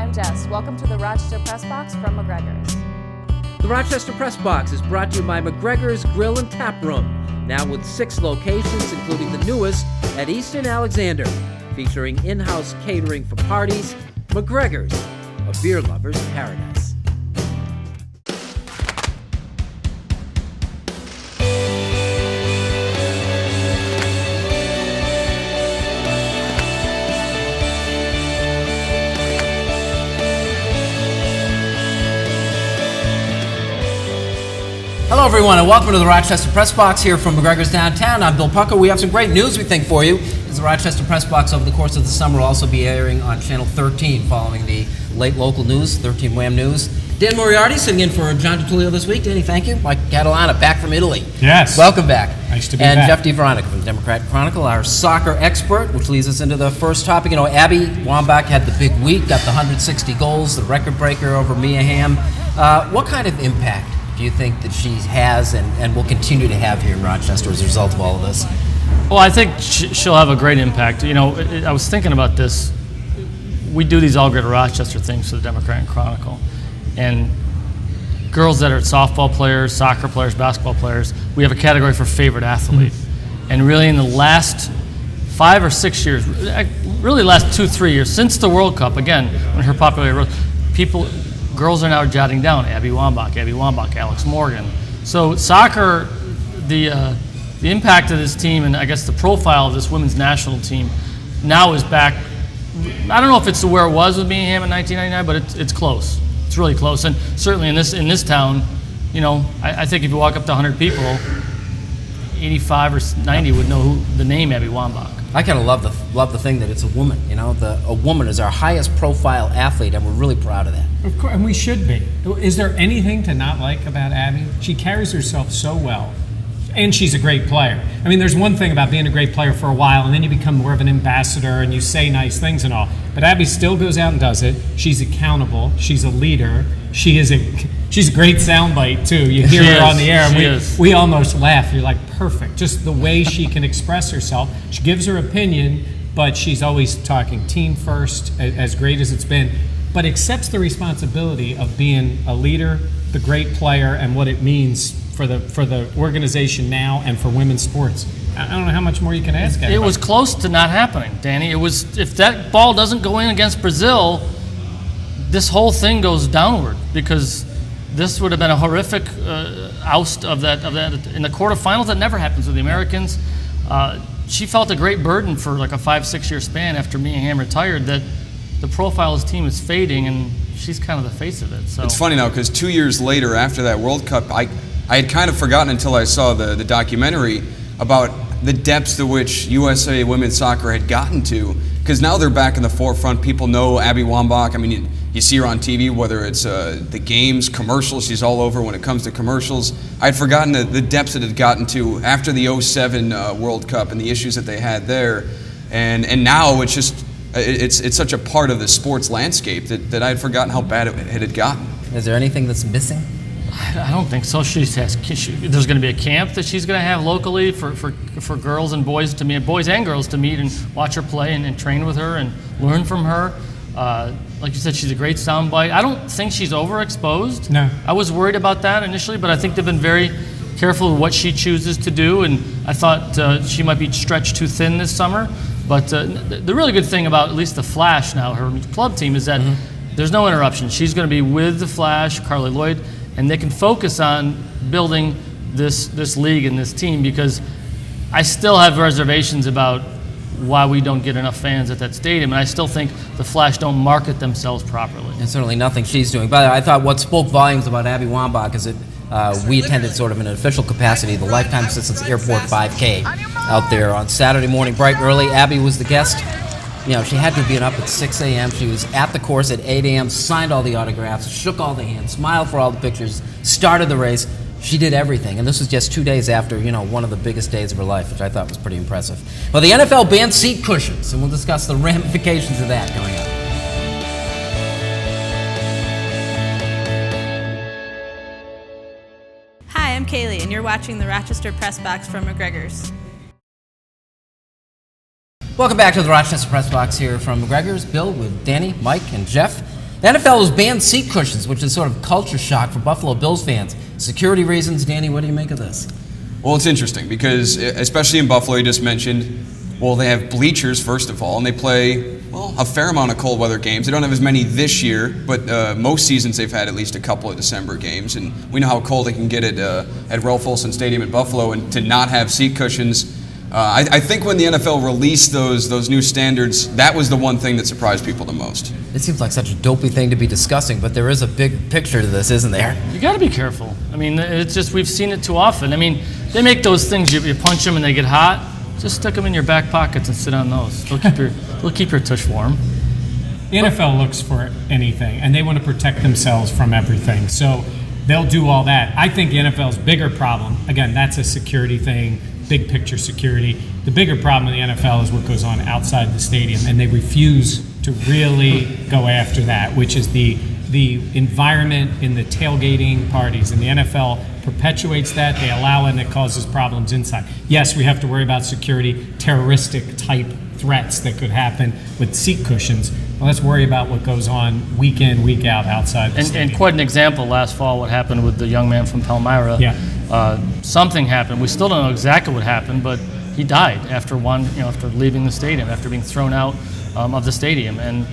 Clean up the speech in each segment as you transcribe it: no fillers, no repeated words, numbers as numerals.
I'm Jess. Welcome to the Rochester Press Box from McGregor's. The Rochester Press Box is brought to you by McGregor's Grill and Tap Room, now with 6 locations, including the newest at East and Alexander, featuring in-house catering for parties. McGregor's, a beer lover's paradise. Hello everyone and welcome to the Rochester Press Box here from McGregor's downtown. I'm Bill Pucko. We have some great news we think for you. As the Rochester Press Box over the course of the summer will also be airing on Channel 13 following the late local news, 13 Wham News. Dan Moriarty sitting in for John DiTullio this week. Danny, thank you. Mike Catalanna back from Italy. Yes. Welcome back. Nice to be back. And back. Jeff Diveronica from the Democrat Chronicle, our soccer expert, which leads us into the first topic. You know, Abby Wambach had the big week, got the 160 goals, the record breaker over Mia Hamm. What kind of impact do you think that she has and will continue to have here in Rochester as a result of all of this? Well, I think she'll have a great impact. You know, I was thinking about this. We do these All Greater Rochester things for the Democrat Chronicle. And girls that are softball players, soccer players, basketball players, we have a category for favorite athlete. And really in the last 5 or 6 years, really the last 2-3 years, since the World Cup, again, when her popularity rose, girls are now jotting down Abby Wambach, Alex Morgan. So soccer, the impact of this team and I guess the profile of this women's national team now is back. I don't know if it's where it was with Mia Hamm in 1999, but it's close. It's really close. And certainly in this town, you know, I think if you walk up to 100 people, 85 or 90 would know the name Abby Wambach. I kind of love the thing that it's a woman. You know, a woman is our highest profile athlete, and we're really proud of that. Of course, and we should be. Is there anything to not like about Abby? She carries herself so well, and she's a great player. I mean, there's one thing about being a great player for a while, and then you become more of an ambassador, and you say nice things and all. But Abby still goes out and does it. She's accountable. She's a leader. She's a great soundbite too. You hear her on the air, and we almost laugh. You're like, perfect. Just the way she can express herself. She gives her opinion, but she's always talking team first, as great as it's been, but accepts the responsibility of being a leader, the great player, and what it means for the organization now and for women's sports. I don't know how much more you can ask. It was close to not happening, Danny. It was, if that ball doesn't go in against Brazil, this whole thing goes downward, because this would have been a horrific oust of that in the quarterfinals. That never happens with the Americans. She felt a great burden for like a 5-6 year span after Mia Hamm retired, that the profile of his team is fading, and she's kind of the face of it. So it's funny now, because 2 years later after that World Cup, I had kind of forgotten until I saw the documentary about the depths to which USA women's soccer had gotten to, because now they're back in the forefront. People know Abby Wambach. I mean, you see her on TV, whether it's the games, commercials, she's all over when it comes to commercials. I'd forgotten the depths it had gotten to after the 07 World Cup and the issues that they had there. And now it's just, it's such a part of the sports landscape that I'd forgotten how bad it had gotten. Is there anything that's missing? I don't think so. There's going to be a camp that she's going to have locally for girls and boys to meet, boys and girls to meet and watch her play and train with her and learn from her. Like you said, she's a great soundbite. I don't think she's overexposed. No. I was worried about that initially, but I think they've been very careful with what she chooses to do, and I thought she might be stretched too thin this summer. But the really good thing about at least the Flash now, her club team, is that there's no interruption. She's going to be with the Flash, Carly Lloyd, and they can focus on building this league and this team, because I still have reservations about why we don't get enough fans at that stadium, and I still think the Flash don't market themselves properly. And certainly nothing she's doing. But I thought what spoke volumes about Abby Wambach is that we attended sort of in an official capacity the Lifetime Assistance Airport 5K out there on Saturday morning, bright and early. Abby was the guest. You know, she had to have been up at 6 a.m. She was at the course at 8 a.m., signed all the autographs, shook all the hands, smiled for all the pictures, started the race. She did everything, and this was just 2 days after, you know, one of the biggest days of her life, which I thought was pretty impressive. Well, the NFL banned seat cushions, and we'll discuss the ramifications of that coming up. Hi, I'm Kaylee, and you're watching the Rochester Press Box from McGregor's. Welcome back to the Rochester Press Box here from McGregor's. Bill with Danny, Mike, and Jeff. The NFL has banned seat cushions, which is sort of culture shock for Buffalo Bills fans. Security reasons, Danny, what do you make of this? Well, it's interesting because, especially in Buffalo, you just mentioned, well, they have bleachers, first of all, and they play, well, a fair amount of cold weather games. They don't have as many this year, but most seasons they've had at least a couple of December games, and we know how cold it can get at Ralph Wilson Stadium in Buffalo, and to not have seat cushions. I think when the NFL released those new standards, that was the one thing that surprised people the most. It seems like such a dopey thing to be discussing, but there is a big picture to this, isn't there? You got to be careful. I mean, it's just we've seen it too often. I mean, they make those things, you punch them and they get hot. Just stick them in your back pockets and sit on those. They'll keep your tush warm. The NFL looks for anything, and they want to protect themselves from everything. So they'll do all that. I think the NFL's bigger problem, again, that's a security thing, big picture security. The bigger problem in the NFL is what goes on outside the stadium, and they refuse to really go after that, which is the environment in the tailgating parties. And the NFL perpetuates that. They allow it, and it causes problems inside. Yes, we have to worry about security, terroristic type threats that could happen with seat cushions. Well, let's worry about what goes on week in, week out outside the stadium. And quite an example last fall, what happened with the young man from Palmyra. Yeah. Something happened. We still don't know exactly what happened, but he died after leaving the stadium, after being thrown out of the stadium, and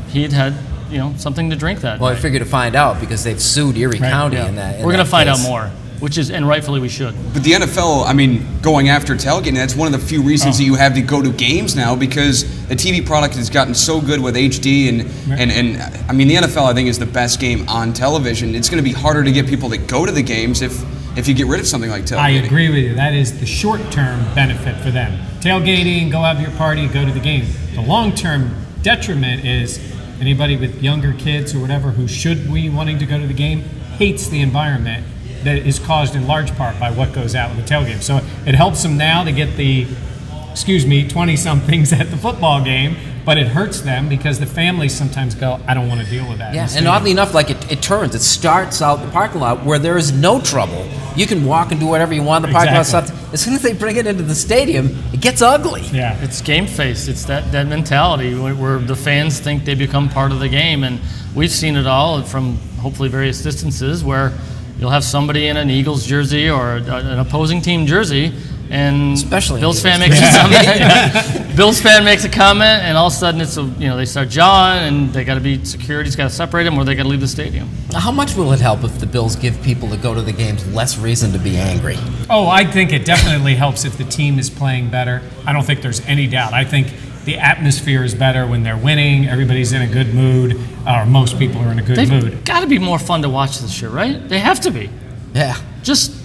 he had something to drink that Well, night. I figured to find out because they've sued Erie County Yeah. in that. We're going to find out case. more, and rightfully we should. But the NFL, I mean, going after tailgating, that's one of the few reasons that you have to go to games now, because the TV product has gotten so good with HD and I mean, the NFL, I think, is the best game on television. It's going to be harder to get people to go to the games if you get rid of something like tailgating. I agree with you. That is the short-term benefit for them. Tailgating, go have your party, go to the game. The long-term detriment is anybody with younger kids or whatever who should be wanting to go to the game hates the environment that is caused in large part by what goes out with the tailgate. So it helps them now to get the, 20-somethings at the football game, but it hurts them because the families sometimes go, I don't want to deal with that. Yeah, and oddly enough, like it turns. It starts out the parking lot where there is no trouble. You can walk and do whatever you want in the parking lot. Exactly. Stuff. As soon as they bring it into the stadium, it gets ugly. Yeah. It's game face. It's that mentality where the fans think they become part of the game, and we've seen it all from hopefully various distances where you'll have somebody in an Eagles jersey or an opposing team jersey, and Especially Bills fan makes a comment. Bills fan makes a comment, and all of a sudden it's they start jawing, and they got to be security's got to separate them, or they got to leave the stadium. How much will it help if the Bills give people to go to the games less reason to be angry? Oh, I think it definitely helps if the team is playing better. I don't think there's any doubt. I think the atmosphere is better when they're winning. Everybody's in a good mood, or most people are in a good mood. They've got to be more fun to watch this year, right? They have to be. Yeah. Just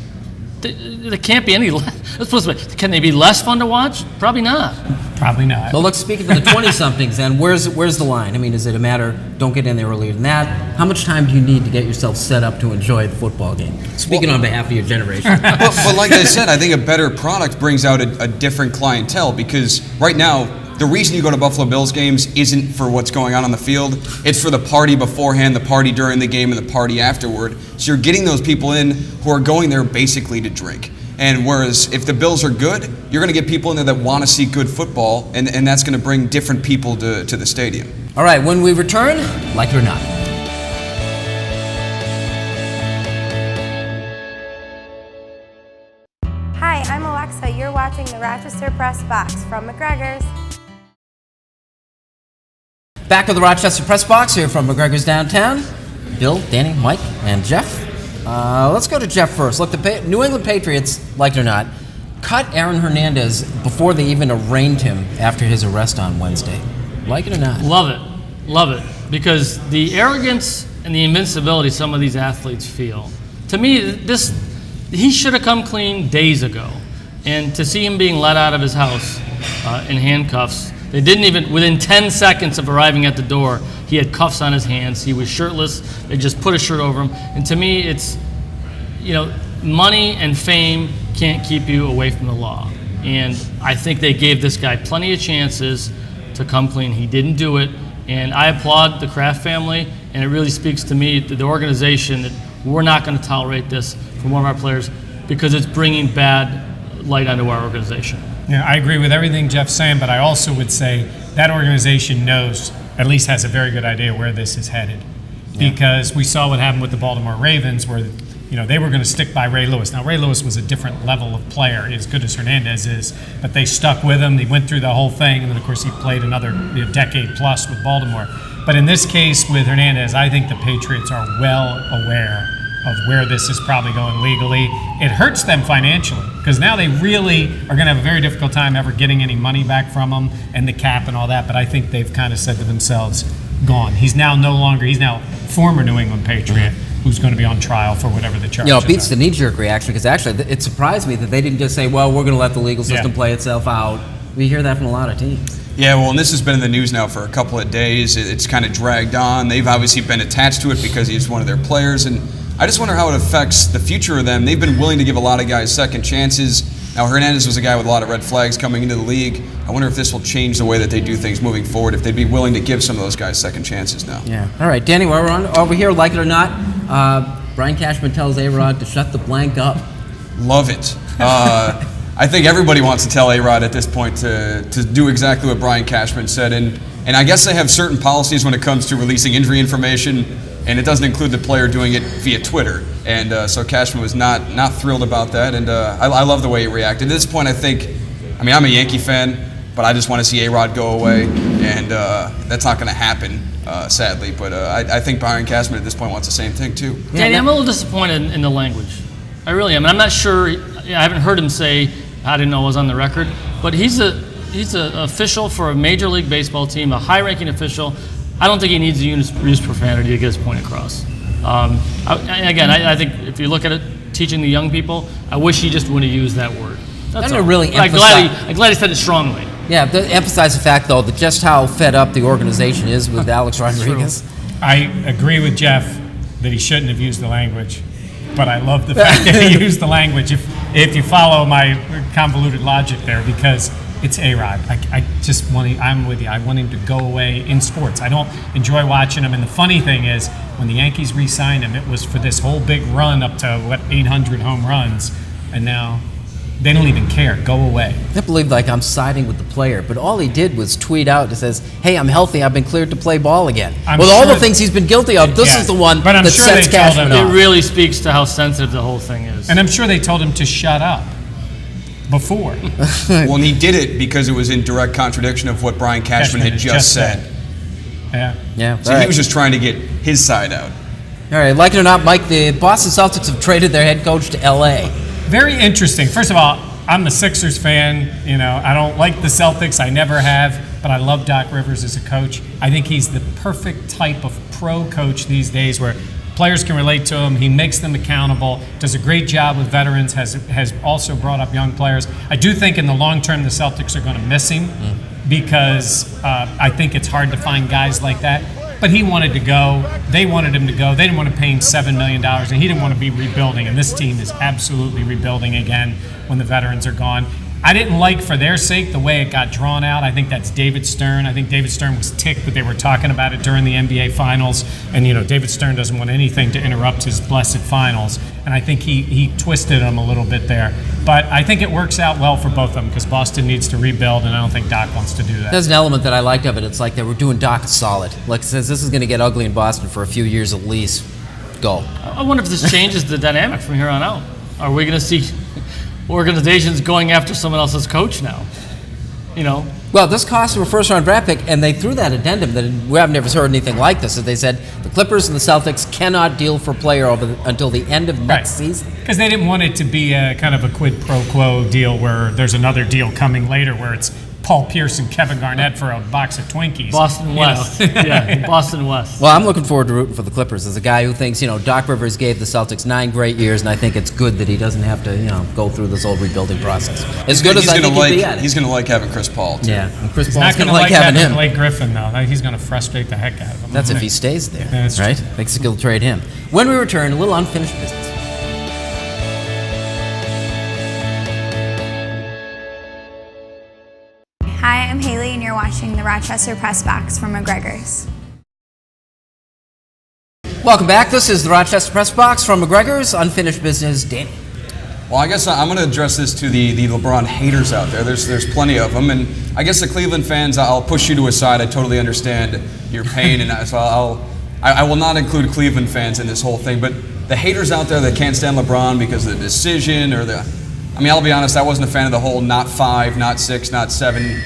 they can't be any less. Can they be less fun to watch? Probably not. Probably not. Well, look, speaking of the 20-somethings, then, where's the line? I mean, is it a matter, don't get in there earlier than that? How much time do you need to get yourself set up to enjoy the football game? Speaking on behalf of your generation. But like I said, I think a better product brings out a different clientele, because right now, the reason you go to Buffalo Bills games isn't for what's going on the field. It's for the party beforehand, the party during the game, and the party afterward. So you're getting those people in who are going there basically to drink. And whereas if the Bills are good, you're going to get people in there that want to see good football, and that's going to bring different people to the stadium. All right, when we return, like it or not. Hi, I'm Alexa. You're watching the Rochester Press Box from McGregor's. Back with the Rochester Press Box here from McGregor's downtown. Bill, Danny, Mike, and Jeff. Let's go to Jeff first. Look, the New England Patriots, like it or not, cut Aaron Hernandez before they even arraigned him after his arrest on Wednesday. Like it or not? Love it, because the arrogance and the invincibility some of these athletes feel. To me, he should have come clean days ago, and to see him being let out of his house in handcuffs. They didn't even, within 10 seconds of arriving at the door, he had cuffs on his hands. He was shirtless. They just put a shirt over him. And to me, it's, money and fame can't keep you away from the law. And I think they gave this guy plenty of chances to come clean. He didn't do it. And I applaud the Kraft family. And it really speaks to me, the organization, that we're not going to tolerate this from one of our players because it's bringing bad light onto our organization. Yeah, I agree with everything Jeff's saying, but I also would say that organization knows at least has a very good idea where this is headed. Because we saw what happened with the Baltimore Ravens, where they were going to stick by Ray Lewis. Now, Ray Lewis was a different level of player, as good as Hernandez is, but they stuck with him. He went through the whole thing, and then, of course, he played another decade plus with Baltimore. But in this case with Hernandez, I think the Patriots are well aware of where this is probably going legally. It hurts them financially, because now they really are going to have a very difficult time ever getting any money back from him and the cap and all that. But I think they've kind of said to themselves, gone. He's now former New England Patriot who's going to be on trial for whatever the charges It beats are. the knee-jerk reaction, because actually it surprised me that they didn't just say, well, we're going to let the legal system play itself out. We hear that from a lot of teams. Yeah, well, and this has been in the news now for a couple of days. It's kind of dragged on. They've obviously been attached to it because he's one of their players, and I just wonder how it affects the future of them. They've been willing to give a lot of guys second chances. Now, Hernandez was a guy with a lot of red flags coming into the league. I wonder if this will change the way that they do things moving forward, if they'd be willing to give some of those guys second chances now. Yeah. All right, Danny, while we're on over here, like it or not, Brian Cashman tells A-Rod to shut the blank up. Love it. I think everybody wants to tell A-Rod at this point to do exactly what Brian Cashman said. And I guess they have certain policies when it comes to releasing injury information, and it doesn't include the player doing it via Twitter. And so Cashman was not thrilled about that, and I love the way he reacted. At this point, I'm a Yankee fan, but I just want to see A-Rod go away, and that's not going to happen, sadly. But I think Brian Cashman at this point wants the same thing, too. Danny, I'm a little disappointed in the language. I really am. And I'm not sure, I haven't heard him say, I didn't know it was on the record, but he's an official for a Major League Baseball team, a high-ranking official. I don't think he needs to use profanity to get his point across. I think if you look at it, teaching the young people, I wish he just wouldn't have used that word. That's all. Really I'm glad he said it strongly. Yeah, to emphasize the fact, though, that just how fed up the organization is with Alex Rodriguez. I agree with Jeff that he shouldn't have used the language, but I love the fact that he used the language, if you follow my convoluted logic there, because it's A-Rod. I'm with you. I want him to go away in sports. I don't enjoy watching him. And the funny thing is, when the Yankees re-signed him, it was for this whole big run up to, 800 home runs. And now they don't even care. Go away. I believe I'm siding with the player, but all he did was tweet out that says, hey, I'm healthy. I've been cleared to play ball again. With all the things he's been guilty of, this is the one that sets Cashman off. It really speaks to how sensitive the whole thing is. And I'm sure they told him to shut up before. Well, and he did it because it was in direct contradiction of what Brian Cashman had just said. Yeah. So he was just trying to get his side out. All right, like it or not, Mike, the Boston Celtics have traded their head coach to L.A. Very interesting. First of all, I'm a Sixers fan. I don't like the Celtics. I never have, but I love Doc Rivers as a coach. I think he's the perfect type of pro coach these days, where players can relate to him. He makes them accountable, does a great job with veterans, has also brought up young players. I do think in the long term the Celtics are going to miss him because I think it's hard to find guys like that. But he wanted to go. They wanted him to go. They didn't want to pay him $7 million, and he didn't want to be rebuilding. And this team is absolutely rebuilding again when the veterans are gone. I didn't like, for their sake, the way it got drawn out. I think that's David Stern. I think David Stern was ticked that they were talking about it during the NBA Finals. And, David Stern doesn't want anything to interrupt his blessed finals. And I think he twisted them a little bit there. But I think it works out well for both of them, because Boston needs to rebuild, and I don't think Doc wants to do that. There's an element that I liked of it. It's like they were doing Doc a solid. Like it says, this is going to get ugly in Boston for a few years at least. Go. I wonder if this changes the dynamic from here on out. Are we going to see organizations going after someone else's coach now? Well, this cost them a first-round draft pick, and they threw that addendum that we have never heard anything like this. That they said the Clippers and the Celtics cannot deal for a player until the end of next season. Because they didn't want it to be a kind of a quid pro quo deal where there's another deal coming later where it's Paul Pierce and Kevin Garnett for a box of Twinkies. Boston West. Yeah, Boston West. Well, I'm looking forward to rooting for the Clippers as a guy who thinks, Doc Rivers gave the Celtics 9 great years, and I think it's good that he doesn't have to, go through this whole rebuilding process. As good as I think he'd be at it. He's going to like having Chris Paul, too. Yeah, and Chris He's Paul's not going to like having him. Blake Griffin, though. He's going to frustrate the heck out of him. That's if he stays there, That's right? true. Makes it good to trade him. When we return, a little unfinished business. Hi, I'm Haley, and you're watching the Rochester Press Box from McGregor's. Welcome back. This is the Rochester Press Box from McGregor's Unfinished Business. Danny. Well, I guess I'm going to address this to the LeBron haters out there. There's plenty of them, and I guess the Cleveland fans, I'll push you to a side. I totally understand your pain, and so I will not include Cleveland fans in this whole thing. But the haters out there that can't stand LeBron because of the decision I'll be honest, I wasn't a fan of the whole not 5, not 6, not 7,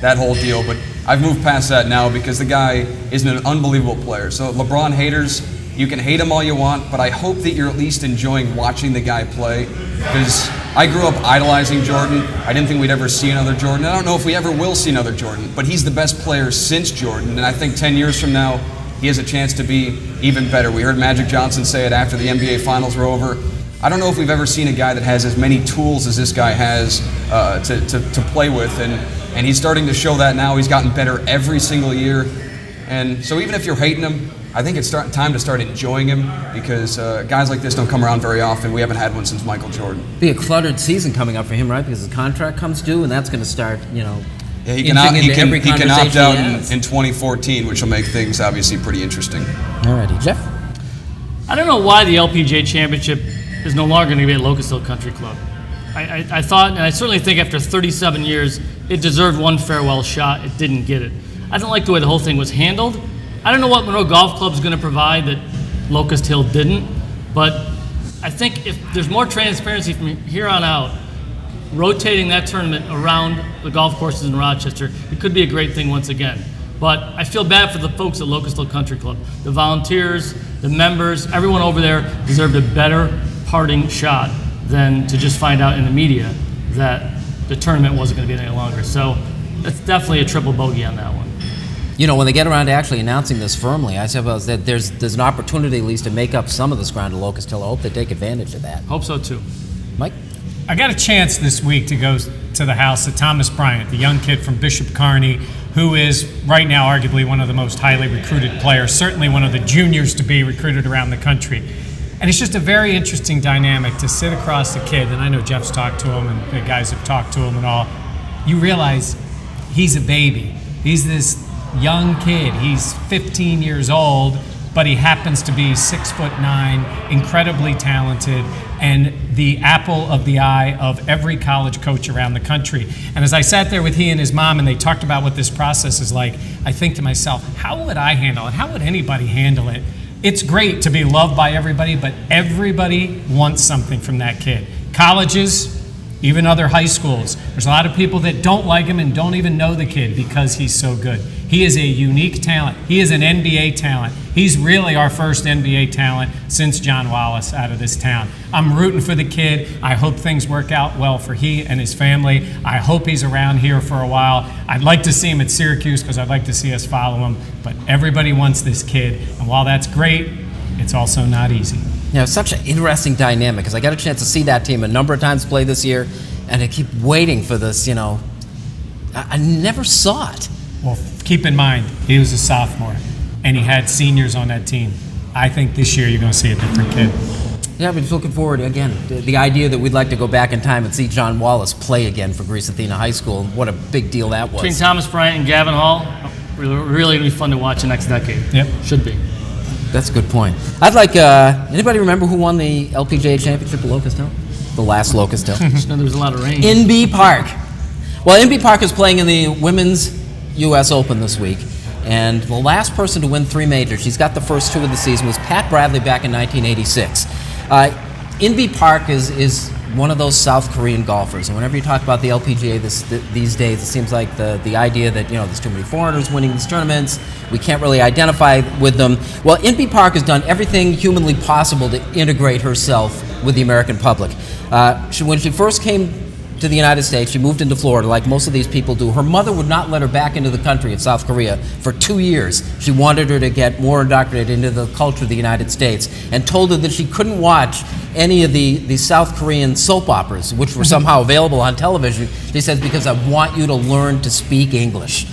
that whole deal. But I've moved past that now because the guy is an unbelievable player. So LeBron haters, you can hate him all you want, but I hope that you're at least enjoying watching the guy play, because I grew up idolizing Jordan. I didn't think we'd ever see another Jordan. I don't know if we ever will see another Jordan, but he's the best player since Jordan, and I think 10 years from now, he has a chance to be even better. We heard Magic Johnson say it after the NBA Finals were over. I don't know if we've ever seen a guy that has as many tools as this guy has to play with, and he's starting to show that now. He's gotten better every single year, and so even if you're hating him, I think it's time to start enjoying him, because guys like this don't come around very often. We haven't had one since Michael Jordan. Be a cluttered season coming up for him, right? Because his contract comes due, and that's going to start, Yeah, he can opt out in 2014, which will make things obviously pretty interesting. Alrighty, Jeff? I don't know why the LPGA Championship is no longer going to be at Locust Hill Country Club. I thought, and I certainly think after 37 years, it deserved one farewell shot. It didn't get it. I don't like the way the whole thing was handled. I don't know what Monroe Golf Club is going to provide that Locust Hill didn't, but I think if there's more transparency from here on out, rotating that tournament around the golf courses in Rochester, it could be a great thing once again. But I feel bad for the folks at Locust Hill Country Club. The volunteers, the members, everyone over there deserved a better parting shot than to just find out in the media that the tournament wasn't going to be any longer. So that's definitely a triple bogey on that one. When they get around to actually announcing this firmly, I suppose that there's an opportunity at least to make up some of this ground at Locust Hill. I hope they take advantage of that. Hope so too. Mike? I got a chance this week to go to the house of Thomas Bryant, the young kid from Bishop Kearney, who is right now arguably one of the most highly recruited players, certainly one of the juniors to be recruited around the country. And it's just a very interesting dynamic to sit across the kid, and I know Jeff's talked to him and the guys have talked to him and all. You realize he's a baby. He's this young kid. He's 15 years old, but he happens to be 6'9", incredibly talented, and the apple of the eye of every college coach around the country. And as I sat there with he and his mom and they talked about what this process is like, I think to myself, how would I handle it? How would anybody handle it? It's great to be loved by everybody, but everybody wants something from that kid. Colleges, even other high schools. There's a lot of people that don't like him and don't even know the kid because he's so good. He is a unique talent. He is an NBA talent. He's really our first NBA talent since John Wallace out of this town. I'm rooting for the kid. I hope things work out well for he and his family. I hope he's around here for a while. I'd like to see him at Syracuse because I'd like to see us follow him. But everybody wants this kid. And while that's great, it's also not easy. It's such an interesting dynamic because I got a chance to see that team a number of times play this year, and I keep waiting for this, I never saw it. Well, keep in mind, he was a sophomore, and he had seniors on that team. I think this year you're going to see a different kid. Yeah, but just looking forward, again, the idea that we'd like to go back in time and see John Wallace play again for Greece Athena High School, what a big deal that was. Between Thomas Bryant and Gavin Hall, really going to be fun to watch the next decade. Yep. Should be. That's a good point. I'd like, anybody remember who won the LPGA Championship at Locust Hill? The last Locust Hill. There was a lot of rain. NB Park. Well, NB Park is playing in the Women's U.S. Open this week, and the last person to win 3 majors, she's got the first 2 of the season, was Pat Bradley back in 1986. NB Park is one of those South Korean golfers, and whenever you talk about the LPGA these days, it seems like the idea that there's too many foreigners winning these tournaments, we can't really identify with them. Well, NB Park has done everything humanly possible to integrate herself with the American public. When she first came to the United States, she moved into Florida like most of these people do. Her mother would not let her back into the country of South Korea for 2 years. She wanted her to get more indoctrinated into the culture of the United States and told her that she couldn't watch any of the South Korean soap operas, which were somehow available on television. She says, because I want you to learn to speak English.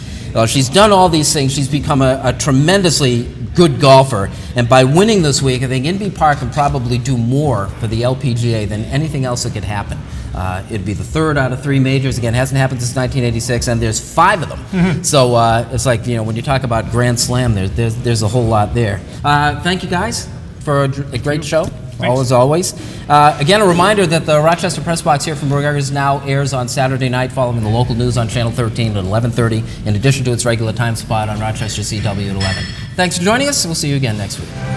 She's done all these things. She's become a tremendously good golfer. And by winning this week, I think NB Park can probably do more for the LPGA than anything else that could happen. It'd be the 3rd out of 3 majors. Again, hasn't happened since 1986, and there's 5 of them. Mm-hmm. So it's like, when you talk about Grand Slam, there's a whole lot there. Thank you guys for a great show. As always. Again, a reminder that the Rochester Press Box here from McGregor's now airs on Saturday night following the local news on Channel 13 at 11:30, in addition to its regular time spot on Rochester CW at 11. Thanks for joining us. We'll see you again next week.